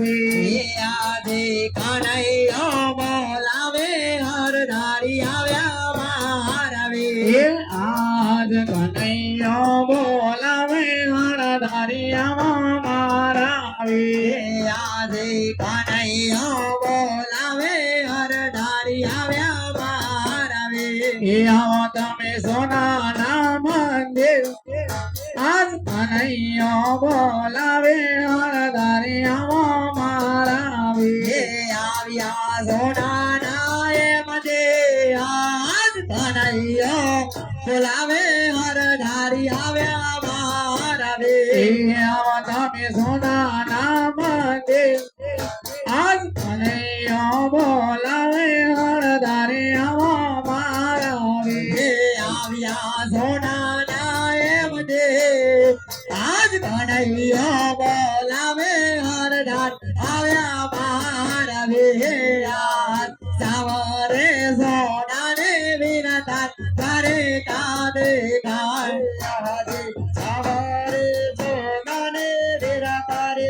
આવે આદે કનૈયો બોલાવે હરધારી આવ્યા મારાવે એ આજ કનૈયો બોલાવે હરધારિયામાં મારા આવે આદે કનૈયો બોલાવે હરધારી આવ્યા મારાવે એ આવો તમે સોનાના મંદિર આજ કનૈયો બોલાવે હરધારિયામાં મારા આવે આવ્યા સોનાના મજે આજ કનૈયો બોલાવે હરધારી આવ્યા મારાવે આવો તમે સોનાના મંદિર આજ કનૈયો બોલાવે હરધારિયામાં મારા આવે આવ્યા સોનાના મજે આજ કનૈયો બોલાવે હરધાર આવ્યા મારાવે સવારે સોનાને વિનતા તારે કાદે સવારે સોનાને વિનતા તારે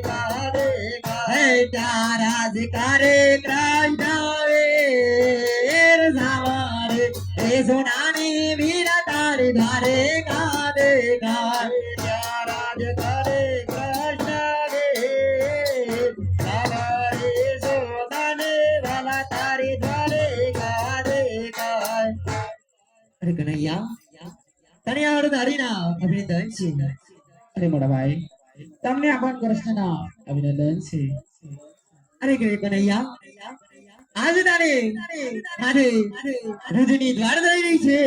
કાદે તારા જ કરે કૃષ્ણાવે સવારે એ સોનાની વિનતા ધારે કાદે તારા જ કરે કૃષ્ણાવે સવારે સોનાને વાલા તારી ધારે કાદે અરે કનૈયા તને આવડે તારીના અભિનંદન છે અરે મોટા ભાઈ તમને આપણ કૃષ્ણના અભિનંદન છે અરે કનૈયા આજ તારે મારે રજની દ્વાર થઈ રહી છે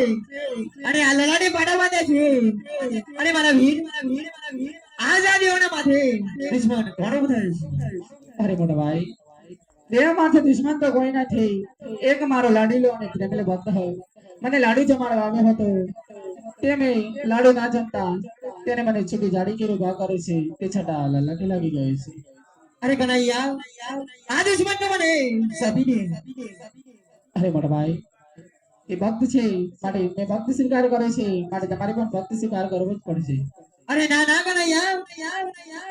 અને આ લલાડે પાડા બાંધે છે અને મારા વીર આઝાદીઓના માથે દુશ્મન ઘણો બધા છે અરે મોટા ભાઈ દેહ માથે દુશ્મન તો કોઈ નથી એક મારો લાડીલો અને પ્રેમલે ભક્ત હોય મને લાડુ જમાડવા આવ્યો હતો તે મેં લાડુ ના જમતા તેને મને છૂટી જાડી કેરો ઘા કરે છે તે છતાં લલાટી લાગી ગઈ છે અરે કનૈયા આ દુશ્મન તો મને સપીને અરે મોટા ભાઈ એ ભક્ત છે માટે મેં ભક્તિ સ્વીકાર કરે છે માટે તમારે પણ ભક્તિ સ્વીકાર કરવો જ પડશે અરે ના ના કનૈયા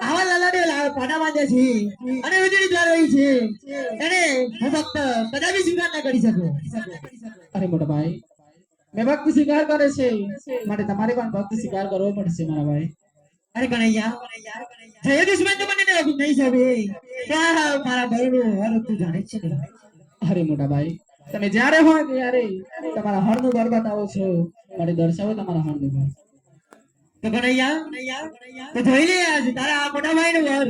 આવા લલાડે પાડા બાંધે છે અને વીજળી દ્વાર રહી છે એને હું ફક્ત કદાપી સ્વીકાર ના કરી શકું અરે મોટા ભાઈ મેં ભક્તિ સ્વીકાર કરે છે માટે તમારે પણ ભક્તિ સ્વીકાર કરવો પડશે મારા ભાઈ અરે કનૈયા જય દુશ્મન તો મને નહીં સબે મારા ભાઈનું હર તું જાણે છે ને અરે મોટા ભાઈ તમે જ્યારે હોય ત્યારે તમારા હળનું ઘર બતાવો છો માટે દર્શાવો તમારા હળનું ઘર તો કનૈયા તો જોઈ લે આજ તારા આ મોટા ભાઈનું ઘર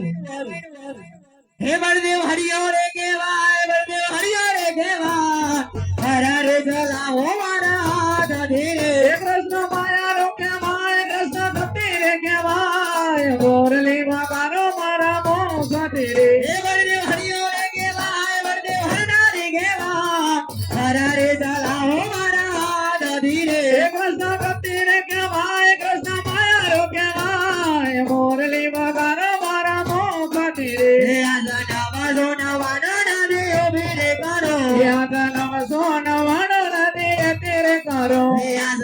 હે બળદેવ હરિયો રે કેવાય બળદેવ હરિયો રે કેવાય હરા રે જલાવો મારા હાથ ધીરે કૃષ્ણ માયા રો કેવાય કૃષ્ણ ભક્તિ રે કેવાય મોરલી મારો મારા મોહ સાથે રે હે બળદેવ હરિયો રે કેવાય બળદેવ હરના રે કેવાય હરા રે જલાવો મારા હાથ ધીરે કૃષ્ણ ભક્તિ રે કેવાય કૃષ્ણ માયા રો કેવાય મોરલી મારો મારા મોહ સાથે રે યાદ નવ સોનવાડો નદી તેરે કરો યાદ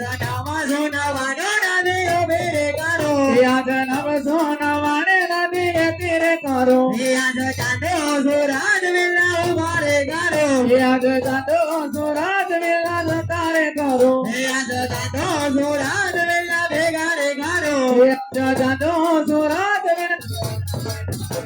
નવ સોનવાડે નદી તેરે કરો યાદ ચાંદો સુરાજ વેલા તારે કરો ચાંદો સુરાજ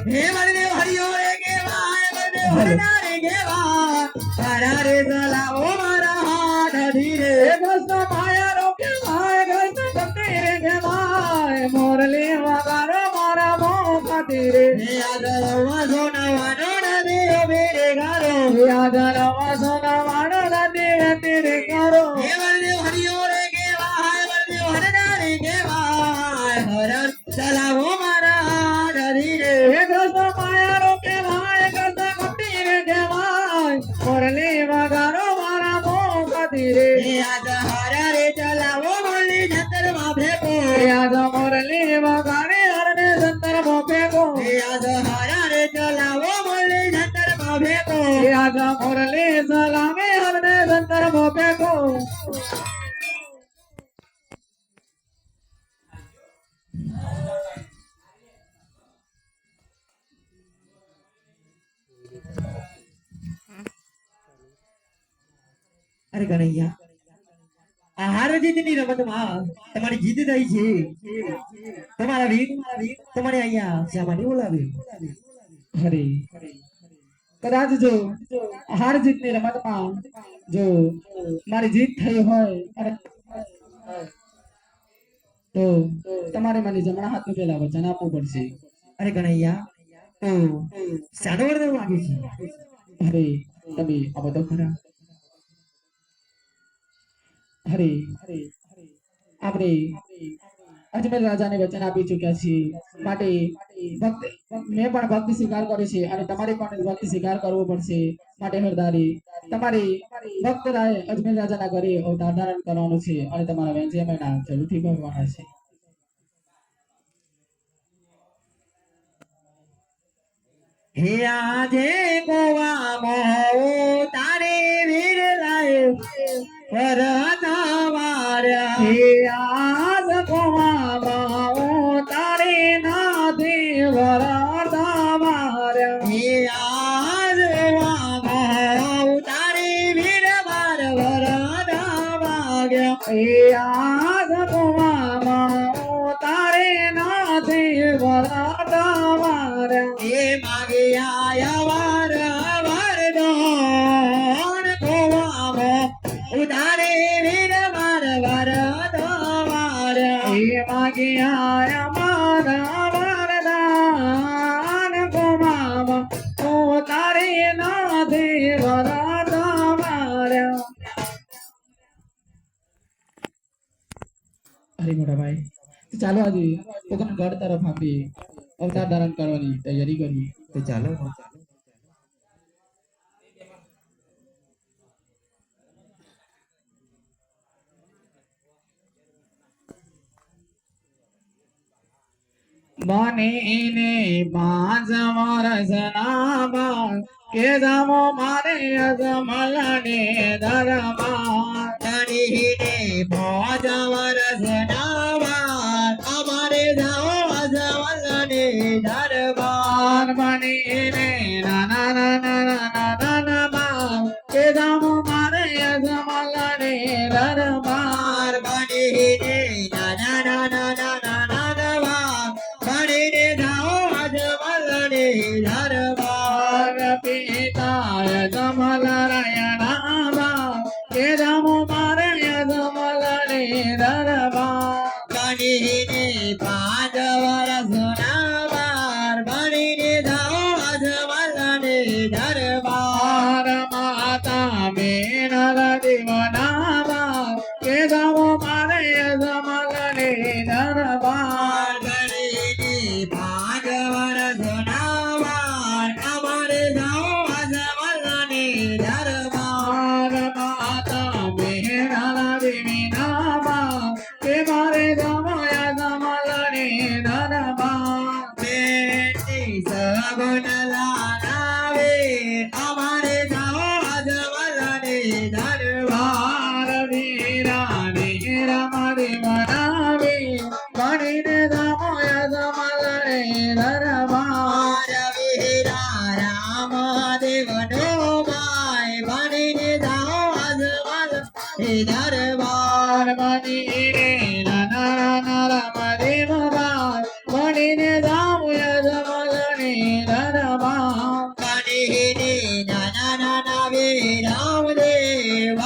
હે બળદેવ હરિયો રે કેવાય બળદેવ હરના રે કેવાય હરા રે જલાવો મારા હાથ ધીરે કૃષ્ણ માયા રો કેવાય કૃષ્ણ ભક્તિ રે કેવાય મોરલી વગાડો મારા મોહ ખાતી રે યાદ રવા સોનાવાનો નદી ઉભી ગારો યાદ નવા સોનાવાડો નદી તેરે કરો હે બળદેવ હરિયો રે કેવાય બળદેવ હરના રે કેવાય હરા જલાવો મારા હાથ ધીરે કૃષ્ણ માયા રો કેવાય કૃષ્ણ ભક્તિ રે કેવાય મોરલી વગાડો મારા મોહ ખાતી રે યાદ હરા રે જલાવો મોરલી જંતર માં ભેગો યાદ મોરલી વગાડે હરને સંતર મોપેગો યાદ હરા રે જલાવો મોરલી જંતર માં ભેગો યાદ મોરલી સલામે હરને સંતર મોપેગો અરે કનૈયા આ હાર જીતની રમતમાં તમારી જીત થઈ છે તમારા વીર તમારે અહીંયા શા માટે બોલાવ્યું હરે કદાચ જો હાર જીતની રમતમાં જો મારી જીત થઈ હોય અને તો તમારે મને જમણા હાથનું પેલા વચન આપવું પડશે. અરે કનૈયા તો શાનો વરદાન માંગે છે હરે તમે આ બધો ખરા. હરે આપણે અજમેર રાજાને વચન આપી ચૂક્યા છીએ માટે ભક્ત મેં પણ ભક્તિ સ્વીકાર કર્યો છે અને તમારે પણ ભક્તિ સ્વીકાર કરવો પડશે. માટે હરદારી તમારે ભક્ત રાય અજમેર રાજાના ઘરે અવતાર ધારણ કરવાનું છે અને તમારા વેંચિયાના જરૂરથી ભગવાના છે. હે આજે ગોવામાં તારે વીર લાયો વરદા માર્યા હે આજ કોવામાં તારે નાથે વરદા માર્યા. હે આજ ગોવામાં તારે વીર માર વરદા માગ્યા હે આજ કોવામાં તારે નાથે વરદા માર્યા. હે માગ્યા વાર વરદાન ગોવામાં ઉતારે વીર માર વરદા માર્યા હે માગ્યા મારા વરદાન કોવામાં તારે નાથે વરદા માર્યા. અરે મોટા ભાઈ તો ચાલો આજે પોતાના ઘર તરફ આપણે અવતાર ધારણ કરવાની તૈયારી કરીએ. તો ચાલો બનીને 5 વર્ષના બાળ કે જામો મારે અજમલને દરબાર. ધણીને 5 વર્ષના બાળ અમારે જાઓ અજમલને દરબાર બનીને નાના નાના નાના નાના બાળ કે જામો મારે અજમલને દરબાર. બનીને નાના નાના નાના નાના બાળ બનીને જાઓ અજમલને દરબાર પિતા અજમલ રાયના બાળ કે જામો મારે અજમલને દરબાર. બનીને 5 વર્ષના બાળ બનીને જાઓ અજમલને દરબાર માતા બેનર દીવના બાળ કે જામો મારે અજમલને દરબાર. બનીને 5 વર્ષના બાળ અમારે જાઓ અજમલને દરબાર માતા બેનર દીવના બાળ કે મારે જામો અજમલને દરબાર. બેટી સગુન લાલાવે અમારે જાઓ અજમલને દરબાર વીરાને રમડી બનાવી બનીને જામો અજમલને દરબાર. વીરા રામ દેવનો ભાઈ બનીને જાઓ અજમલ દરબાર બનીને નાના નાના રમડી બાળ બનીને જામો અજમલને દરબાર. બનીને નાના નાના વીરામ દેવ